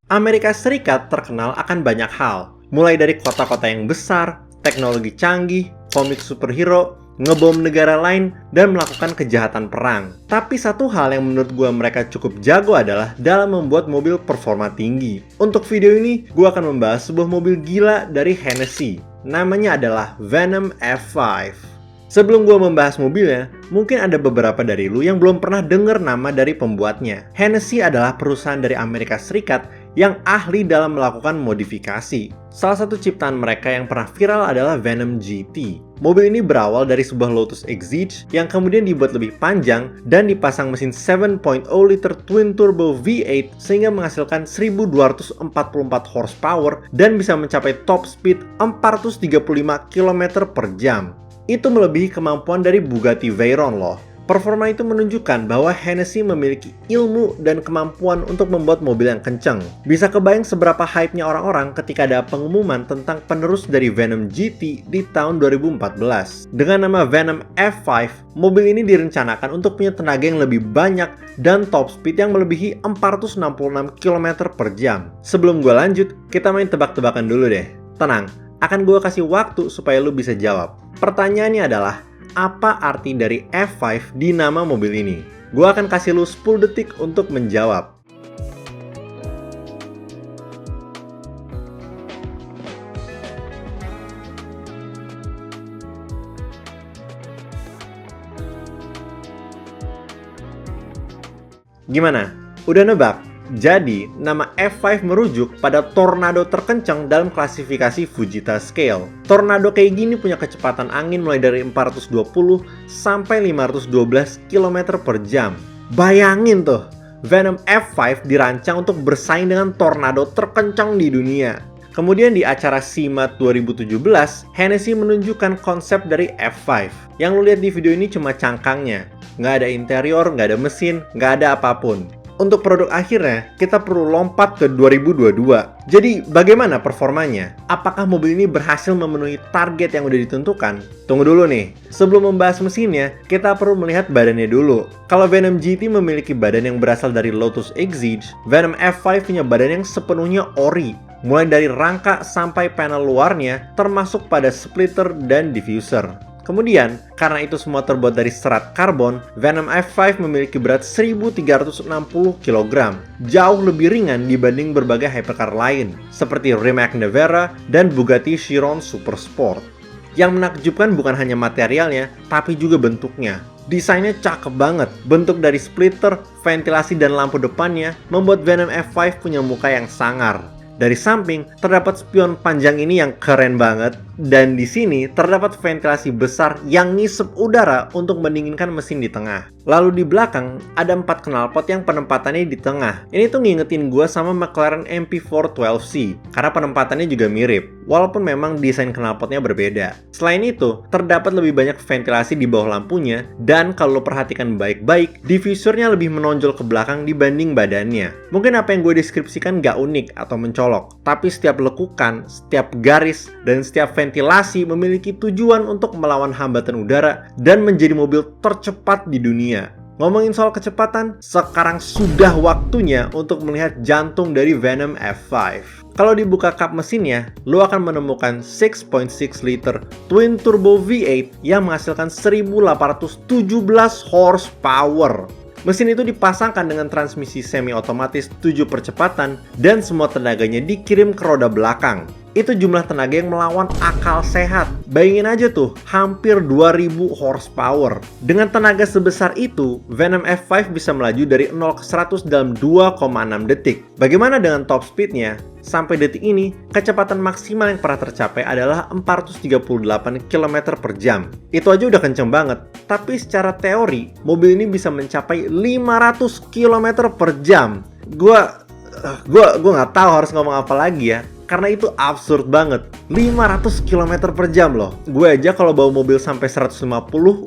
Amerika Serikat terkenal akan banyak hal, mulai dari kota-kota yang besar, teknologi canggih, komik superhero, ngebom negara lain, dan melakukan kejahatan perang. Tapi satu hal yang menurut gue mereka cukup jago adalah dalam membuat mobil performa tinggi. Untuk video ini, gue akan membahas sebuah mobil gila dari Hennessy. Namanya adalah Venom F5. Sebelum gue membahas mobilnya, mungkin ada beberapa dari lu yang belum pernah dengar nama dari pembuatnya. Hennessy adalah perusahaan dari Amerika Serikat yang ahli dalam melakukan modifikasi. Salah satu ciptaan mereka yang pernah viral adalah Venom GT. Mobil ini berawal dari sebuah Lotus Exige yang kemudian dibuat lebih panjang dan dipasang mesin 7.0 liter twin turbo V8 sehingga menghasilkan 1244 horsepower dan bisa mencapai top speed 435 km per jam. Itu melebihi kemampuan dari Bugatti Veyron loh. Performa itu menunjukkan bahwa Hennessy memiliki ilmu dan kemampuan untuk membuat mobil yang kenceng. Bisa kebayang seberapa hype-nya orang-orang ketika ada pengumuman tentang penerus dari Venom GT di tahun 2014. Dengan nama Venom F5, mobil ini direncanakan untuk punya tenaga yang lebih banyak dan top speed yang melebihi 466 km per jam. Sebelum gue lanjut, kita main tebak-tebakan dulu deh. Tenang, akan gue kasih waktu supaya lu bisa jawab. Pertanyaannya adalah, apa arti dari F5 di nama mobil ini? Gue akan kasih lu 10 detik untuk menjawab. Gimana? Udah nebak? Jadi, nama F5 merujuk pada tornado terkencang dalam klasifikasi Fujita Scale. Tornado kayak gini punya kecepatan angin mulai dari 420 sampai 512 km per jam. Bayangin tuh, Venom F5 dirancang untuk bersaing dengan tornado terkencang di dunia. Kemudian di acara SEMA 2017, Hennessy menunjukkan konsep dari F5. Yang lo lihat di video ini cuma cangkangnya. Nggak ada interior, nggak ada mesin, nggak ada apapun. Untuk produk akhirnya, kita perlu lompat ke 2022. Jadi, bagaimana performanya? Apakah mobil ini berhasil memenuhi target yang udah ditentukan? Tunggu dulu nih, sebelum membahas mesinnya, kita perlu melihat badannya dulu. Kalau Venom GT memiliki badan yang berasal dari Lotus Exige, Venom F5 punya badan yang sepenuhnya ori. Mulai dari rangka sampai panel luarnya, termasuk pada splitter dan diffuser. Kemudian, karena itu semua terbuat dari serat karbon, Venom F5 memiliki berat 1360 kg, jauh lebih ringan dibanding berbagai hypercar lain, seperti Rimac Nevera dan Bugatti Chiron Super Sport. Yang menakjubkan bukan hanya materialnya, tapi juga bentuknya. Desainnya cakep banget, bentuk dari splitter, ventilasi dan lampu depannya membuat Venom F5 punya muka yang sangar. Dari samping, terdapat spion panjang ini yang keren banget. Dan di sini, terdapat ventilasi besar yang ngisep udara untuk mendinginkan mesin di tengah. Lalu di belakang, ada 4 knalpot yang penempatannya di tengah. Ini tuh ngingetin gue sama McLaren MP412C, karena penempatannya juga mirip. Walaupun memang desain knalpotnya berbeda. Selain itu, terdapat lebih banyak ventilasi di bawah lampunya. Dan kalau lo perhatikan baik-baik, diffusernya lebih menonjol ke belakang dibanding badannya. Mungkin apa yang gue deskripsikan gak unik atau mencolok. Tapi setiap lekukan, setiap garis, dan setiap ventilasi memiliki tujuan untuk melawan hambatan udara dan menjadi mobil tercepat di dunia. Ngomongin soal kecepatan, sekarang sudah waktunya untuk melihat jantung dari Venom F5. Kalau dibuka kap mesinnya, lo akan menemukan 6.6 liter twin turbo V8 yang menghasilkan 1817 horsepower. Mesin itu dipasangkan dengan transmisi semi-otomatis 7 percepatan dan semua tenaganya dikirim ke roda belakang. Itu jumlah tenaga yang melawan akal sehat. Bayangin aja tuh, hampir 2000 horsepower. Dengan tenaga sebesar itu, Venom F5 bisa melaju dari 0 ke 100 dalam 2,6 detik. Bagaimana dengan top speednya? Sampai detik ini, kecepatan maksimal yang pernah tercapai adalah 438 km per jam. Itu aja udah kenceng banget. Tapi secara teori, mobil ini bisa mencapai 500 km per jam. Gua nggak tahu harus ngomong apa lagi ya. Karena itu absurd banget. 500 km per jam loh. Gue aja kalau bawa mobil sampai 150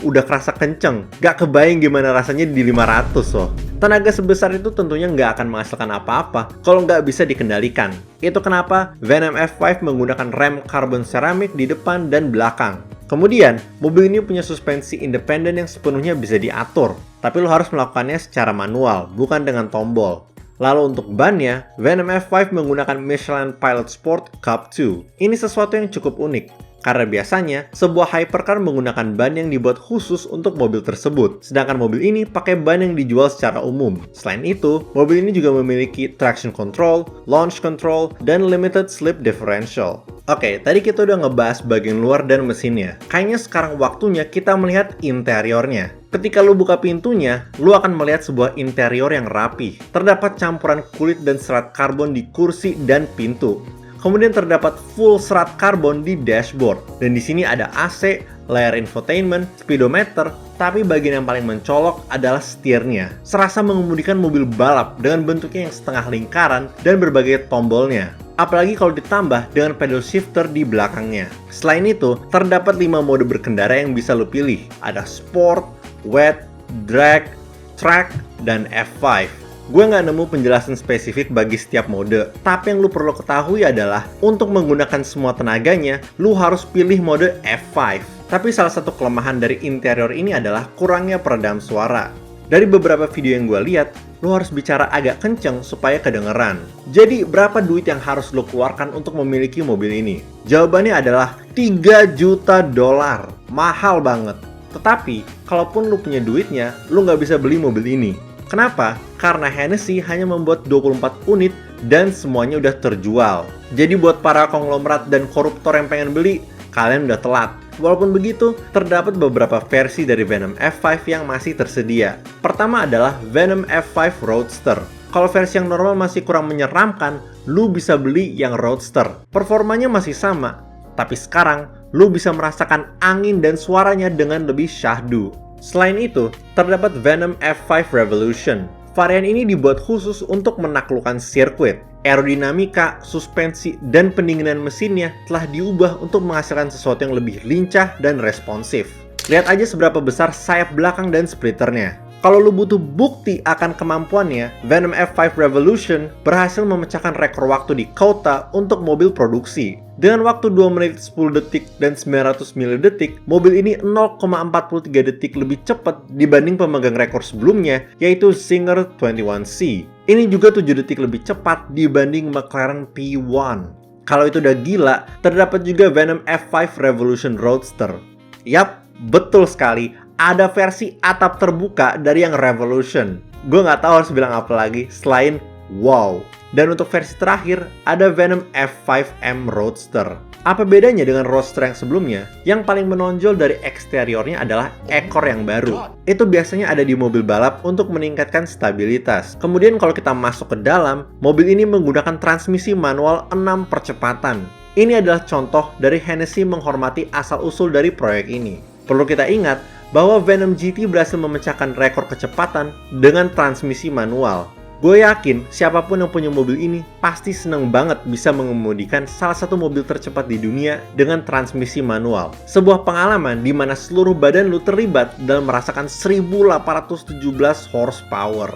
udah kerasa kenceng. Gak kebayang gimana rasanya di 500 loh. Tenaga sebesar itu tentunya nggak akan menghasilkan apa-apa kalau nggak bisa dikendalikan. Itu kenapa Venom F5 menggunakan rem karbon seramik di depan dan belakang. Kemudian, mobil ini punya suspensi independen yang sepenuhnya bisa diatur. Tapi lo harus melakukannya secara manual, bukan dengan tombol. Lalu untuk bannya, Venom F5 menggunakan Michelin Pilot Sport Cup 2. Ini sesuatu yang cukup unik. Karena biasanya, sebuah hypercar menggunakan ban yang dibuat khusus untuk mobil tersebut. Sedangkan mobil ini pakai ban yang dijual secara umum. Selain itu, mobil ini juga memiliki traction control, launch control, dan limited slip differential. Oke, tadi kita udah ngebahas bagian luar dan mesinnya. Kayaknya sekarang waktunya kita melihat interiornya. Ketika lu buka pintunya, lu akan melihat sebuah interior yang rapi. Terdapat campuran kulit dan serat karbon di kursi dan pintu. Kemudian terdapat full serat karbon di dashboard. Dan di sini ada AC, layar infotainment, speedometer, tapi bagian yang paling mencolok adalah setirnya. Serasa mengemudikan mobil balap dengan bentuknya yang setengah lingkaran dan berbagai tombolnya. Apalagi kalau ditambah dengan pedal shifter di belakangnya. Selain itu, terdapat 5 mode berkendara yang bisa lo pilih. Ada Sport, Wet, Drag, Track, dan F5. Gue nggak nemu penjelasan spesifik bagi setiap mode, tapi yang lu perlu ketahui adalah untuk menggunakan semua tenaganya, lu harus pilih mode F5. Tapi salah satu kelemahan dari interior ini adalah kurangnya peredam suara. Dari beberapa video yang gue lihat, lu harus bicara agak kenceng supaya kedengeran. Jadi, berapa duit yang harus lu keluarkan untuk memiliki mobil ini? Jawabannya adalah $3 juta. Mahal banget. Tetapi, kalaupun lu punya duitnya, lu nggak bisa beli mobil ini. Kenapa? Karena Hennessy hanya membuat 24 unit dan semuanya udah terjual. Jadi buat para konglomerat dan koruptor yang pengen beli, kalian udah telat. Walaupun begitu, terdapat beberapa versi dari Venom F5 yang masih tersedia. Pertama adalah Venom F5 Roadster. Kalau versi yang normal masih kurang menyeramkan, lu bisa beli yang Roadster. Performanya masih sama, tapi sekarang lu bisa merasakan angin dan suaranya dengan lebih syahdu. Selain itu, terdapat Venom F5 Revolution. Varian ini dibuat khusus untuk menaklukkan sirkuit. Aerodinamika, suspensi, dan pendinginan mesinnya telah diubah untuk menghasilkan sesuatu yang lebih lincah dan responsif. Lihat aja seberapa besar sayap belakang dan splitternya. Kalau lu butuh bukti akan kemampuannya, Venom F5 Revolution berhasil memecahkan rekor waktu di COTA untuk mobil produksi. Dengan waktu 2 menit 10 detik dan 900 milidetik, mobil ini 0,43 detik lebih cepat dibanding pemegang rekor sebelumnya, yaitu Singer 21C. Ini juga 7 detik lebih cepat dibanding McLaren P1. Kalau itu udah gila, terdapat juga Venom F5 Revolution Roadster. Yap, betul sekali. Ada versi atap terbuka dari yang Revolution. Gue nggak tahu harus bilang apa lagi selain wow. Dan untuk versi terakhir, ada Venom F5M Roadster. Apa bedanya dengan Roadster yang sebelumnya? Yang paling menonjol dari eksteriornya adalah ekor yang baru. Itu biasanya ada di mobil balap untuk meningkatkan stabilitas. Kemudian kalau kita masuk ke dalam, mobil ini menggunakan transmisi manual 6 percepatan. Ini adalah contoh dari Hennessy menghormati asal-usul dari proyek ini. Perlu kita ingat bahwa Venom GT berhasil memecahkan rekor kecepatan dengan transmisi manual. Gue yakin siapapun yang punya mobil ini pasti seneng banget bisa mengemudikan salah satu mobil tercepat di dunia dengan transmisi manual. Sebuah pengalaman di mana seluruh badan lu terlibat dalam merasakan 1817 horsepower.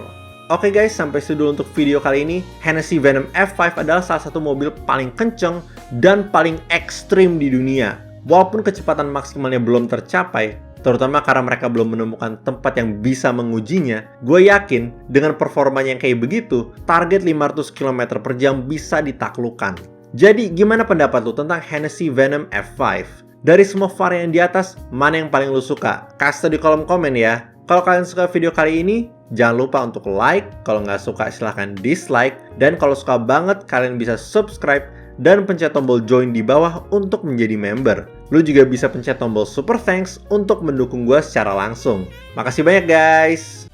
Oke guys, sampai situ dulu untuk video kali ini. Hennessy Venom F5 adalah salah satu mobil paling kenceng dan paling ekstrim di dunia. Walaupun kecepatan maksimalnya belum tercapai, terutama karena mereka belum menemukan tempat yang bisa mengujinya, gue yakin dengan performanya yang kayak begitu, target 500 km per jam bisa ditaklukkan. Jadi, gimana pendapat lu tentang Hennessy Venom F5? Dari semua varian di atas, mana yang paling lu suka? Kasih di kolom komen ya. Kalau kalian suka video kali ini, jangan lupa untuk like. Kalau nggak suka, silahkan dislike. Dan kalau suka banget, kalian bisa subscribe dan pencet tombol join di bawah untuk menjadi member. Lu juga bisa pencet tombol super thanks untuk mendukung gue secara langsung. Makasih banyak guys!